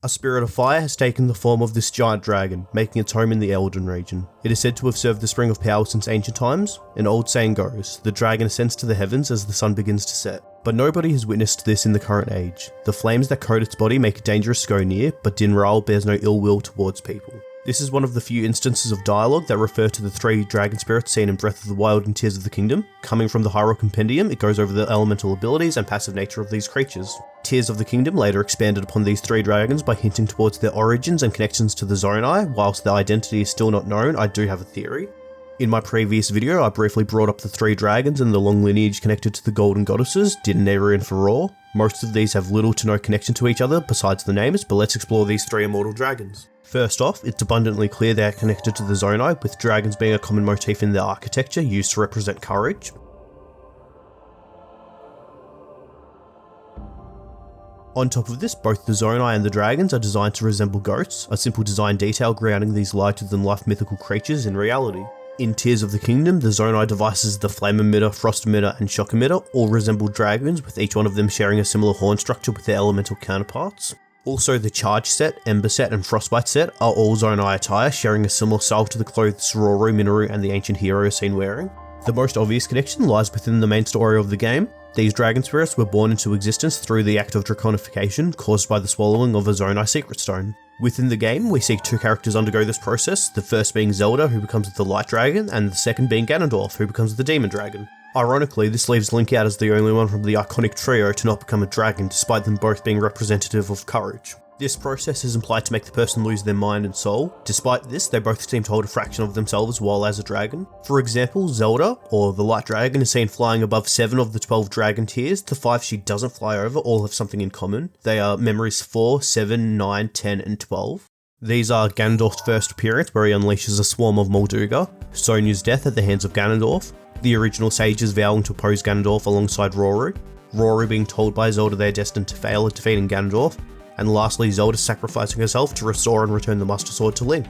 A spirit of fire has taken the form of this giant dragon, making its home in the Elden region. It is said to have served the Spring of Power since ancient times. An old saying goes, the dragon ascends to the heavens as the sun begins to set. But nobody has witnessed this in the current age. The flames that coat its body make it dangerous to go near, but Dinral bears no ill will towards people. This is one of the few instances of dialogue that refer to the three dragon spirits seen in Breath of the Wild and Tears of the Kingdom. Coming from the Hyrule Compendium, it goes over the elemental abilities and passive nature of these creatures. Tears of the Kingdom later expanded upon these three dragons by hinting towards their origins and connections to the Zonai. Whilst their identity is still not known, I do have a theory. In my previous video, I briefly brought up the three dragons and the long lineage connected to the golden goddesses, Dinari and Farore. Most of these have little to no connection to each other besides the names, but let's explore these three immortal dragons. First off, it's abundantly clear they are connected to the Zonai, with dragons being a common motif in their architecture used to represent courage. On top of this, both the Zonai and the dragons are designed to resemble ghosts, a simple design detail grounding these larger-than-life mythical creatures in reality. In Tears of the Kingdom, the Zonai devices, the Flame Emitter, Frost Emitter, and Shock Emitter, all resemble dragons, with each one of them sharing a similar horn structure with their elemental counterparts. Also, the Charge set, Ember set, and Frostbite set are all Zonai attire, sharing a similar style to the clothes Sororu, Minoru, and the ancient hero are seen wearing. The most obvious connection lies within the main story of the game. These dragon spirits were born into existence through the act of draconification caused by the swallowing of a Zonai secret stone. Within the game, we see two characters undergo this process, the first being Zelda, who becomes the Light Dragon, and the second being Ganondorf, who becomes the Demon Dragon. Ironically, this leaves Link out as the only one from the iconic trio to not become a dragon, despite them both being representative of courage. This process is implied to make the person lose their mind and soul. Despite this, they both seem to hold a fraction of themselves while as a dragon. For example, Zelda, or the Light Dragon, is seen flying above 7 of the 12 dragon tiers. The 5 she doesn't fly over all have something in common. They are memories 4, 7, 9, 10, and 12. These are Ganondorf's first appearance, where he unleashes a swarm of Molduga, Sonya's death at the hands of Ganondorf, the original sages vowing to oppose Ganondorf alongside Rory, Rory being told by Zelda they are destined to fail at defeating Ganondorf, and lastly Zelda sacrificing herself to restore and return the Master Sword to Link.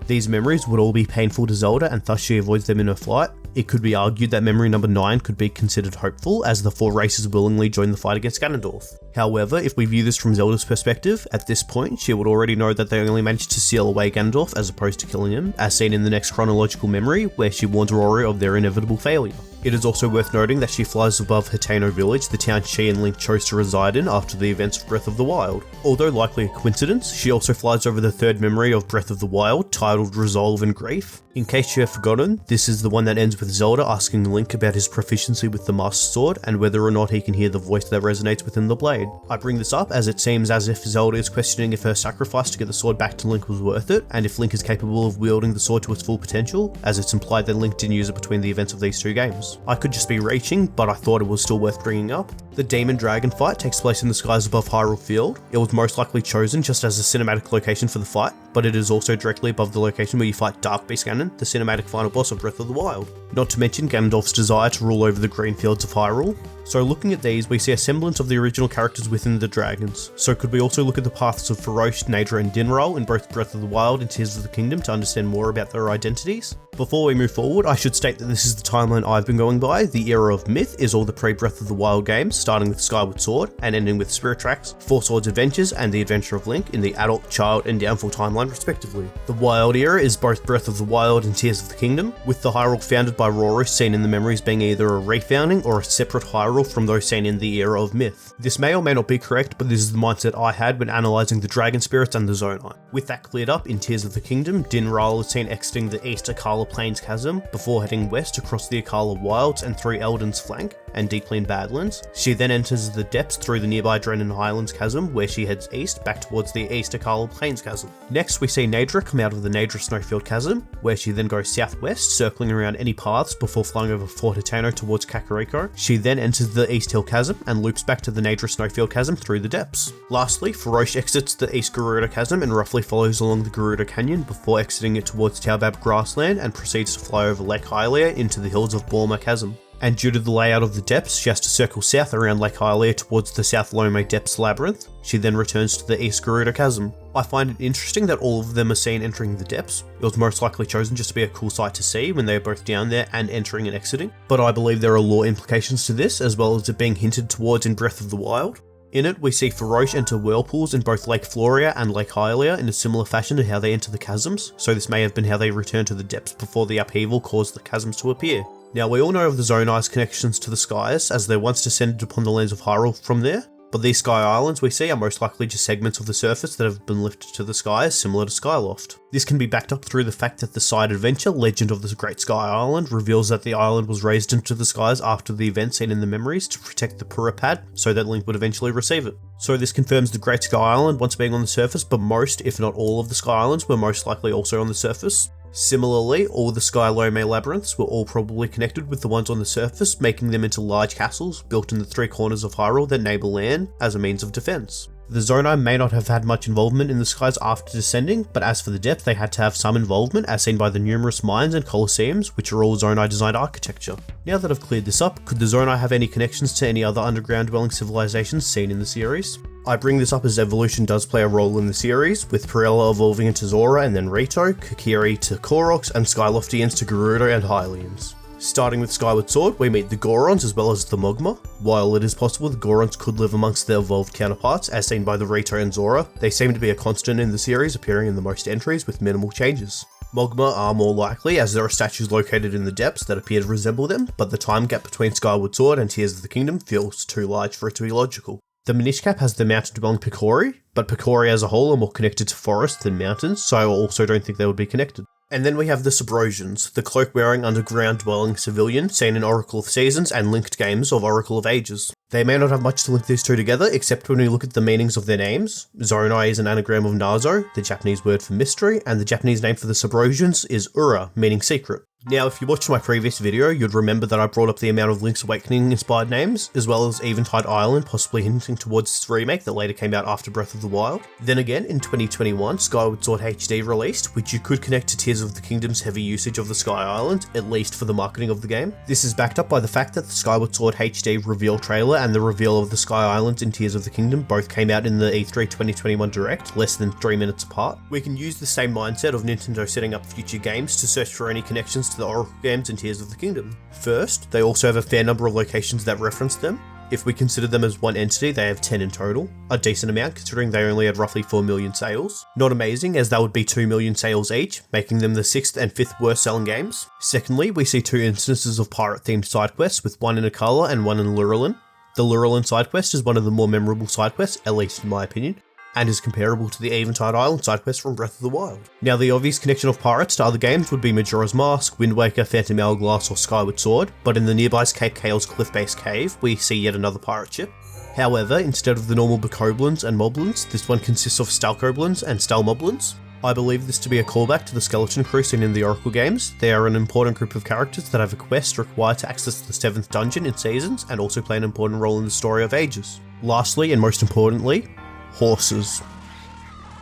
These memories would all be painful to Zelda, and thus she avoids them in her flight. It could be argued that memory number 9 could be considered hopeful, as the 4 races willingly join the fight against Ganondorf. However, if we view this from Zelda's perspective, at this point she would already know that they only managed to seal away Ganondorf as opposed to killing him, as seen in the next chronological memory, where she warns Rory of their inevitable failure. It is also worth noting that she flies above Hateno village, the town she and Link chose to reside in after the events of Breath of the Wild. Although likely a coincidence, she also flies over the third memory of Breath of the Wild, titled Resolve and Grief. In case you have forgotten, this is the one that ends with Zelda asking Link about his proficiency with the Master Sword and whether or not he can hear the voice that resonates within the blade. I bring this up as it seems as if Zelda is questioning if her sacrifice to get the sword back to Link was worth it, and if Link is capable of wielding the sword to its full potential, as it's implied that Link didn't use it between the events of these two games. I could just be reaching, but I thought it was still worth bringing up. The Demon Dragon fight takes place in the skies above Hyrule Field. It was most likely chosen just as a cinematic location for the fight, but it is also directly above the location where you fight Dark Beast Ganon, the cinematic final boss of Breath of the Wild. Not to mention Ganondorf's desire to rule over the green fields of Hyrule. So looking at these, we see a semblance of the original characters within the dragons. So could we also look at the paths of Farosh, Naydra and Dinral in both Breath of the Wild and Tears of the Kingdom to understand more about their identities? Before we move forward, I should state that this is the timeline I've been going by. The era of myth is all the pre-Breath of the Wild games, starting with Skyward Sword and ending with Spirit Tracks, Four Swords Adventures and The Adventure of Link in the adult, child and downfall timeline respectively. The Wild era is both Breath of the Wild and Tears of the Kingdom, with the Hyrule founded by Rory seen in the memories being either a refounding or a separate Hyrule from those seen in the era of myth. This may or may not be correct, but this is the mindset I had when analysing the dragon spirits and the Zonai. With that cleared up, in Tears of the Kingdom, Dinral is seen exiting the East Akala Plains Chasm before heading west across the Akala Wilds and through Elden's flank and deeply in Badlands. She then enters the depths through the nearby Drennan Highlands Chasm, where she heads east back towards the East Akala Plains Chasm. Next we see Naydra come out of the Naydra Snowfield Chasm, where she then goes southwest, circling around any paths before flying over Fort Hateno towards Kakariko. She then enters the East Hill Chasm and loops back to the Naydra Snowfield Chasm through the depths. Lastly, Farosh exits the East Gerudo Chasm and roughly follows along the Gerudo Canyon before exiting it towards Taobab Grassland and proceeds to fly over Lake Hylia into the hills of Borma Chasm. And due to the layout of the depths, she has to circle south around Lake Hylia towards the South Lome Depths Labyrinth. She then returns to the East Gerudo Chasm. I find it interesting that all of them are seen entering the depths. It was most likely chosen just to be a cool sight to see when they are both down there and entering and exiting, but I believe there are lore implications to this, as well as it being hinted towards in Breath of the Wild. In it, we see Feroce enter whirlpools in both Lake Floria and Lake Hylia in a similar fashion to how they enter the chasms, so this may have been how they returned to the depths before the upheaval caused the chasms to appear. Now, we all know of the Zonai's connections to the skies, as they once descended upon the lands of Hyrule from there, but these sky islands we see are most likely just segments of the surface that have been lifted to the skies, similar to Skyloft. This can be backed up through the fact that the side adventure, Legend of the Great Sky Island, reveals that the island was raised into the skies after the event seen in the memories to protect the Purapad, so that Link would eventually receive it. So this confirms the Great Sky Island once being on the surface, but most, if not all of the Sky Islands were most likely also on the surface. Similarly, all the Sky Lome labyrinths were all probably connected with the ones on the surface, making them into large castles built in the three corners of Hyrule that neighbour land as a means of defence. The Zonai may not have had much involvement in the skies after descending, but as for the depth, they had to have some involvement, as seen by the numerous mines and colosseums, which are all Zonai designed architecture. Now that I've cleared this up, could the Zonai have any connections to any other underground dwelling civilizations seen in the series? I bring this up as evolution does play a role in the series, with Pirella evolving into Zora and then Rito, Kokiri to Koroks, and Skyloftians to Gerudo and Hylians. Starting with Skyward Sword, we meet the Gorons as well as the Mogma. While it is possible the Gorons could live amongst their evolved counterparts, as seen by the Rito and Zora, they seem to be a constant in the series, appearing in the most entries with minimal changes. Mogma are more likely, as there are statues located in the depths that appear to resemble them, but the time gap between Skyward Sword and Tears of the Kingdom feels too large for it to be logical. The Minish Cap has the mountain dwelling Picori, but Picori as a whole are more connected to forests than mountains, so I also don't think they would be connected. And then we have the Subrosians, the cloak-wearing underground dwelling civilian seen in Oracle of Seasons and linked games of Oracle of Ages. They may not have much to link these two together, except when we look at the meanings of their names. Zonai is an anagram of Nazo, the Japanese word for mystery, and the Japanese name for the Subrosians is Ura, meaning secret. Now, if you watched my previous video, you'd remember that I brought up the amount of Link's Awakening inspired names, as well as Eventide Island possibly hinting towards its remake that later came out after Breath of the Wild. Then again, in 2021, Skyward Sword HD released, which you could connect to Tears of the Kingdom's heavy usage of the Sky Island, at least for the marketing of the game. This is backed up by the fact that the Skyward Sword HD reveal trailer and the reveal of the Sky Islands in Tears of the Kingdom both came out in the E3 2021 Direct, less than 3 minutes apart. We can use the same mindset of Nintendo setting up future games to search for any connections to the Oracle games in Tears of the Kingdom. First, they also have a fair number of locations that reference them. If we consider them as one entity, they have 10 in total, a decent amount considering they only had roughly 4 million sales. Not amazing, as that would be 2 million sales each, making them the 6th and 5th worst selling games. Secondly, we see 2 instances of pirate-themed side quests, with one in Akala and one in Lurelin. The Lurelin side quest is one of the more memorable side quests, at least in my opinion, and is comparable to the Eventide Island side quest from Breath of the Wild. Now, the obvious connection of pirates to other games would be Majora's Mask, Wind Waker, Phantom Hourglass, or Skyward Sword, but in the nearby Cape Kale's cliff-based cave, we see yet another pirate ship. However, instead of the normal Bokoblins and Moblins, this one consists of Stalkoblins and Stalmoblins. I believe this to be a callback to the Skeleton Crew seen in the Oracle games. They are an important group of characters that have a quest required to access the 7th dungeon in Seasons, and also play an important role in the story of Ages. Lastly, and most importantly, horses.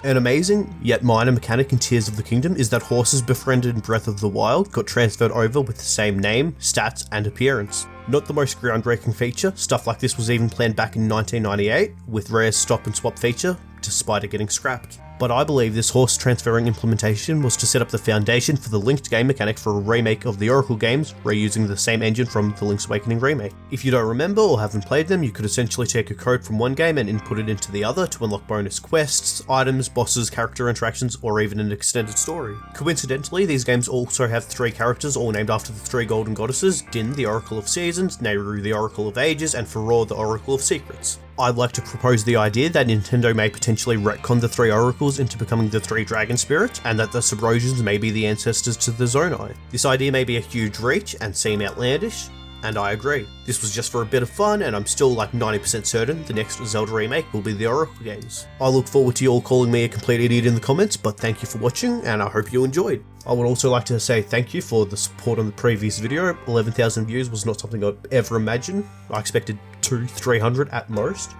An amazing, yet minor mechanic in Tears of the Kingdom is that horses befriended in Breath of the Wild got transferred over with the same name, stats, and appearance. Not the most groundbreaking feature, stuff like this was even planned back in 1998, with Rare's stop and swap feature, despite it getting scrapped. But I believe this horse transferring implementation was to set up the foundation for the linked game mechanic for a remake of the Oracle games, reusing the same engine from the Link's Awakening remake. If you don't remember or haven't played them, you could essentially take a code from one game and input it into the other to unlock bonus quests, items, bosses, character interactions, or even an extended story. Coincidentally, these games also have 3 characters all named after the 3 golden goddesses: Din, the Oracle of Seasons, Nehru, the Oracle of Ages, and Farore, the Oracle of Secrets. I'd like to propose the idea that Nintendo may potentially retcon the 3 oracles into becoming the 3 dragon spirits, and that the Subrosians may be the ancestors to the Zonai. This idea may be a huge reach and seem outlandish, and I agree. This was just for a bit of fun, and I'm still like 90% certain the next Zelda remake will be the Oracle games. I look forward to you all calling me a complete idiot in the comments, but thank you for watching, and I hope you enjoyed. I would also like to say thank you for the support on the previous video. 11,000 views was not something I'd ever imagined. I expected 200-300 at most,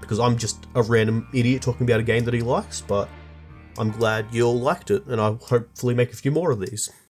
because I'm just a random idiot talking about a game that he likes, but I'm glad you all liked it, and I'll hopefully make a few more of these.